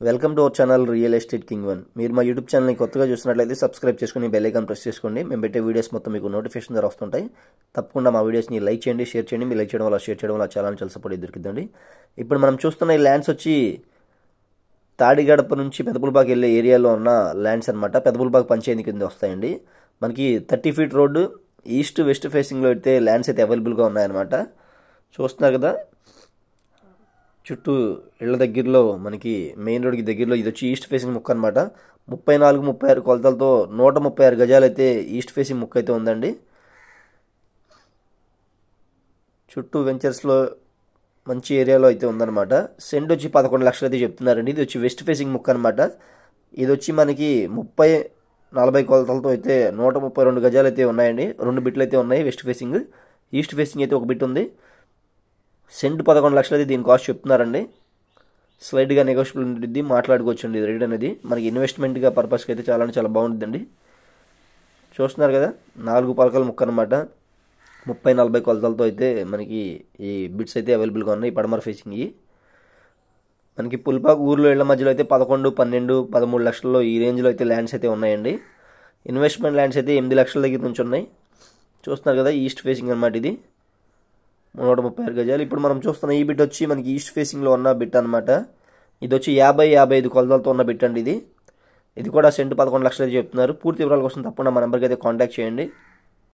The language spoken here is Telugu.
Welcome to our channel real estate king one. మీరు మా యూట్యూబ్ ఛానల్ని కొత్తగా చూసినట్లయితే సబ్స్క్రైబ్ చేసుకుని బెల్ ఐకాన్ ప్రెస్ చేసుకోండి. మేము పెట్టే వీడియోస్ మొత్తం మీకు నోటిఫికేషన్ ద్వారా వస్తుంటాయి. తప్పకుండా మా వీడియోస్ని లైక్ చేయండి, షేర్ చేయండి. మీరు లైక్ చేయడం వల్ల, షేర్ చేయడం వల్ల చాలా సపోర్ట్ దొరికిద్దండి. ఇప్పుడు మనం చూస్తున్న ఈ ల్యాండ్స్ వచ్చి తాడిగడప నుంచి పెదపులపాకు వెళ్ళే ఏరియాలో ఉన్న ల్యాండ్స్ అనమాట. పెదపులపాకు పంచాయతీ కింద వస్తాయండి. మనకి 30 ఫీట్ రోడ్డు ఈస్ట్ వెస్ట్ ఫేసింగ్లో అయితే ల్యాండ్స్ అయితే అవైలబుల్గా ఉన్నాయన్నమాట. చూస్తున్నారు కదా, చుట్టూ ఇళ్ల దగ్గరలో మనకి మెయిన్ రోడ్కి దగ్గరలో ఇది వచ్చి ఈస్ట్ ఫేసింగ్ ముక్క అనమాట. 34-36 కొలతలతో 136 గజాలు అయితే ఈస్ట్ ఫేసింగ్ ముక్క అయితే ఉందండి. చుట్టూ వెంచర్స్లో మంచి ఏరియాలో అయితే ఉందన్నమాట. సెంట్ వచ్చి 11 లక్షలు అయితే చెప్తున్నారండి. ఇది వచ్చి వెస్ట్ ఫేసింగ్ ముక్క అనమాట. ఇది వచ్చి మనకి 30-40 కొలతలతో అయితే 132 గజాలు అయితే ఉన్నాయండి. 2 బిట్లు అయితే ఉన్నాయి. వెస్ట్ ఫేసింగ్, ఈస్ట్ ఫేసింగ్ అయితే ఒక బిట్ ఉంది. సెంట్ 11 లక్షలు అయితే దీని కాస్ట్ చెప్తున్నారండి. స్లైడ్గా నెగోషియబుల్ ఉంటుంది, మాట్లాడుకోవచ్చండి. రేట్ అనేది మనకి ఇన్వెస్ట్మెంట్గా పర్పస్కి అయితే చాలా బాగుంటుందండి. చూస్తున్నారు కదా, 4 పలకల ముక్క అనమాట. 30-40 కొలతలతో అయితే మనకి ఈ బిట్స్ అయితే అవైలబుల్గా ఉన్నాయి. పడమర ఫేసింగ్ మనకి పుల్పాకు ఊర్లో ఇళ్ల మధ్యలో అయితే 11, 12, 13 లక్షల్లో ఈ రేంజ్లో అయితే ల్యాండ్స్ అయితే ఉన్నాయండి. ఇన్వెస్ట్మెంట్ ల్యాండ్స్ అయితే 8 లక్షల దగ్గర నుంచి ఉన్నాయి. చూస్తున్నారు కదా, ఈస్ట్ ఫేసింగ్ అనమాట. ఇది 136 గజాలు. ఇప్పుడు మనం చూస్తున్న ఈ బిట్ వచ్చి మనకి ఈస్ట్ ఫేసింగ్లో ఉన్న బిట్ అనమాట. ఇది వచ్చి 50-55 కొలతలతో ఉన్న బిట్ అండి. ఇది కూడా సెంట్ 11 లక్షలు చెప్తున్నారు. పూర్తి వివరాల కోసం తప్పకుండా మా నెంబర్కి అయితే కాంటాక్ట్ చేయండి.